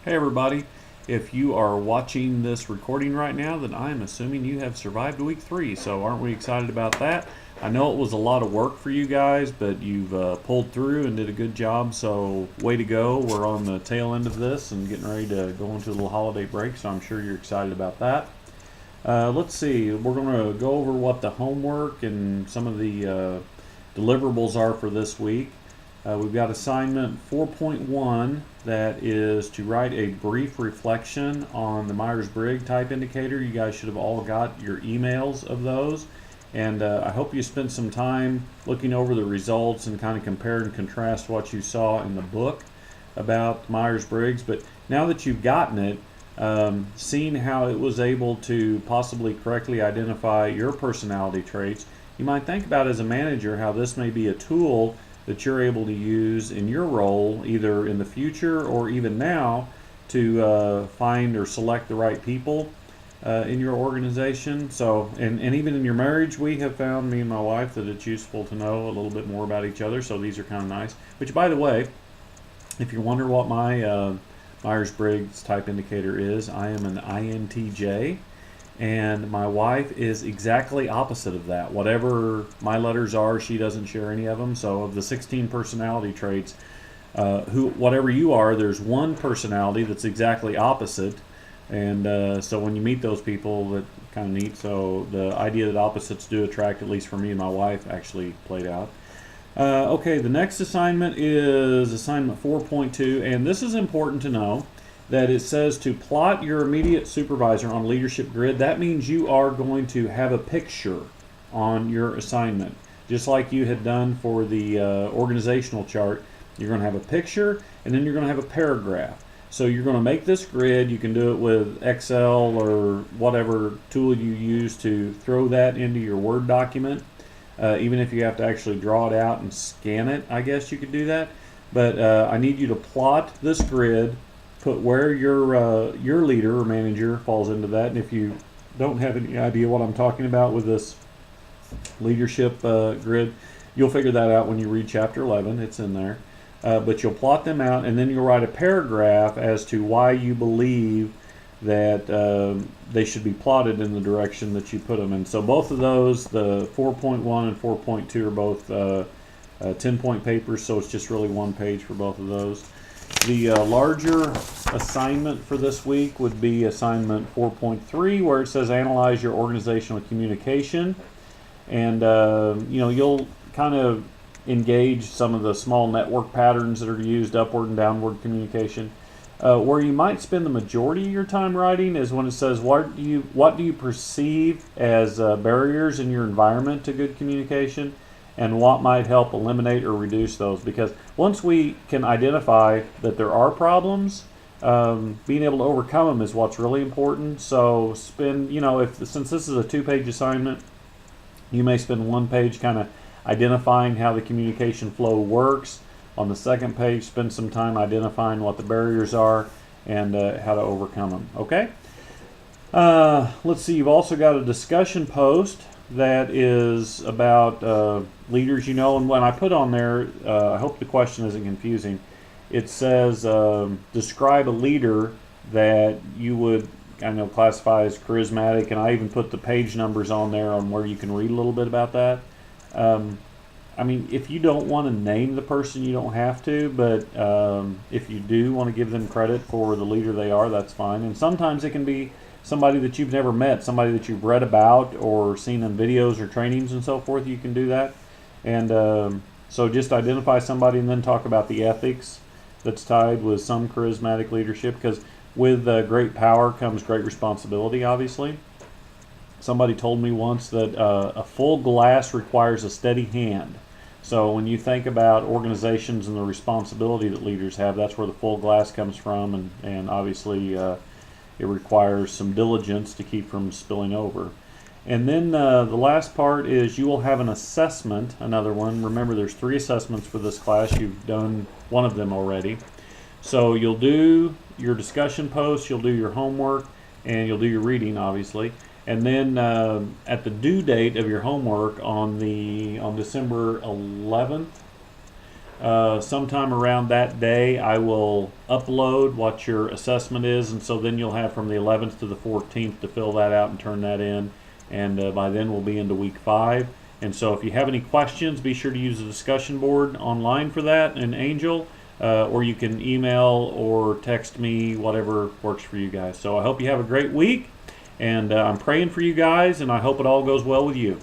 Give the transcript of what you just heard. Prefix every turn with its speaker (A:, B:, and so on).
A: Hey everybody, if you are watching this recording right now, then I'm assuming you have survived week 3, so aren't we excited about that? I know it was a lot of work for you guys, but you've pulled through and did a good job, so way to go. We're on the tail end of this and getting ready to go into a little holiday break, so I'm sure you're excited about that. Let's see, we're going to go over what the homework and some of the deliverables are for this week. We've got assignment 4.1 that is to write a brief reflection on the Myers-Briggs type indicator. You guys should have all got your emails of those. And I hope you spent some time looking over the results and kind of compare and contrast what you saw in the book about Myers-Briggs. But now that you've gotten it, seeing how it was able to possibly correctly identify your personality traits, you might think about as a manager how this may be a tool that you're able to use in your role, either in the future or even now, to find or select the right people in your organization. So, and even in your marriage, we have found, me and my wife, that it's useful to know a little bit more about each other. So these are kind of nice. Which, by the way, if you wonder what my Myers-Briggs type indicator is, I am an INTJ. And my wife is exactly opposite of that. Whatever my letters are, she doesn't share any of them. So of the 16 personality traits, whatever you are, there's one personality that's exactly opposite. And so when you meet those people, that kind of neat. So the idea that opposites do attract, at least for me and my wife, actually played out. Okay, the next assignment is assignment 4.2, and this is important to know, that it says to plot your immediate supervisor on leadership grid. That means you are going to have a picture on your assignment. Just like you had done for the organizational chart, you're going to have a picture and then you're going to have a paragraph. So you're going to make this grid. You can do it with Excel or whatever tool you use to throw that into your Word document. Even if you have to actually draw it out and scan it, I guess you could do that. But I need you to plot this grid, put where your leader or manager falls into that. And if you don't have any idea what I'm talking about with this leadership grid, you'll figure that out when you read chapter 11. It's in there. But you'll plot them out, and then you'll write a paragraph as to why you believe that they should be plotted in the direction that you put them in. So both of those, the 4.1 and 4.2, are both 10-point papers, so it's just really one page for both of those. The larger assignment for this week would be assignment 4.3, where it says analyze your organizational communication. And you'll kind of engage some of the small network patterns that are used, upward and downward communication. Where you might spend the majority of your time writing is when it says what do you perceive as barriers in your environment to good communication, and what might help eliminate or reduce those. Because once we can identify that there are problems, being able to overcome them is what's really important. So since this is a 2-page assignment, you may spend 1 page kind of identifying how the communication flow works. On the second page, spend some time identifying what the barriers are and how to overcome them. Okay? Let's see, you've also got a discussion post that is about leaders you know. And when I put on there, I hope the question isn't confusing. It says describe a leader that you would classify as charismatic, and I even put the page numbers on there on where you can read a little bit about that. If you don't want to name the person, you don't have to, but if you do want to give them credit for the leader they are, that's fine. And sometimes it can be somebody that you've never met, somebody that you've read about or seen in videos or trainings and so forth. You can do that. And so just identify somebody and then talk about the ethics that's tied with some charismatic leadership, because with great power comes great responsibility, obviously. Somebody told me once that a full glass requires a steady hand. So when you think about organizations and the responsibility that leaders have, that's where the full glass comes from, and obviously it requires some diligence to keep from spilling over. And then the last part is you will have an assessment, another one. Remember, there's 3 assessments for this class. You've done one of them already. So you'll do your discussion posts, you'll do your homework, and you'll do your reading, obviously. And then at the due date of your homework on December 11th, sometime around that day, I will upload what your assessment is, and so then you'll have from the 11th to the 14th to fill that out and turn that in, and by then we'll be into week 5. And so if you have any questions, be sure to use the discussion board online for that and Angel, or you can email or text me, whatever works for you guys. So I hope you have a great week, and I'm praying for you guys, and I hope it all goes well with you.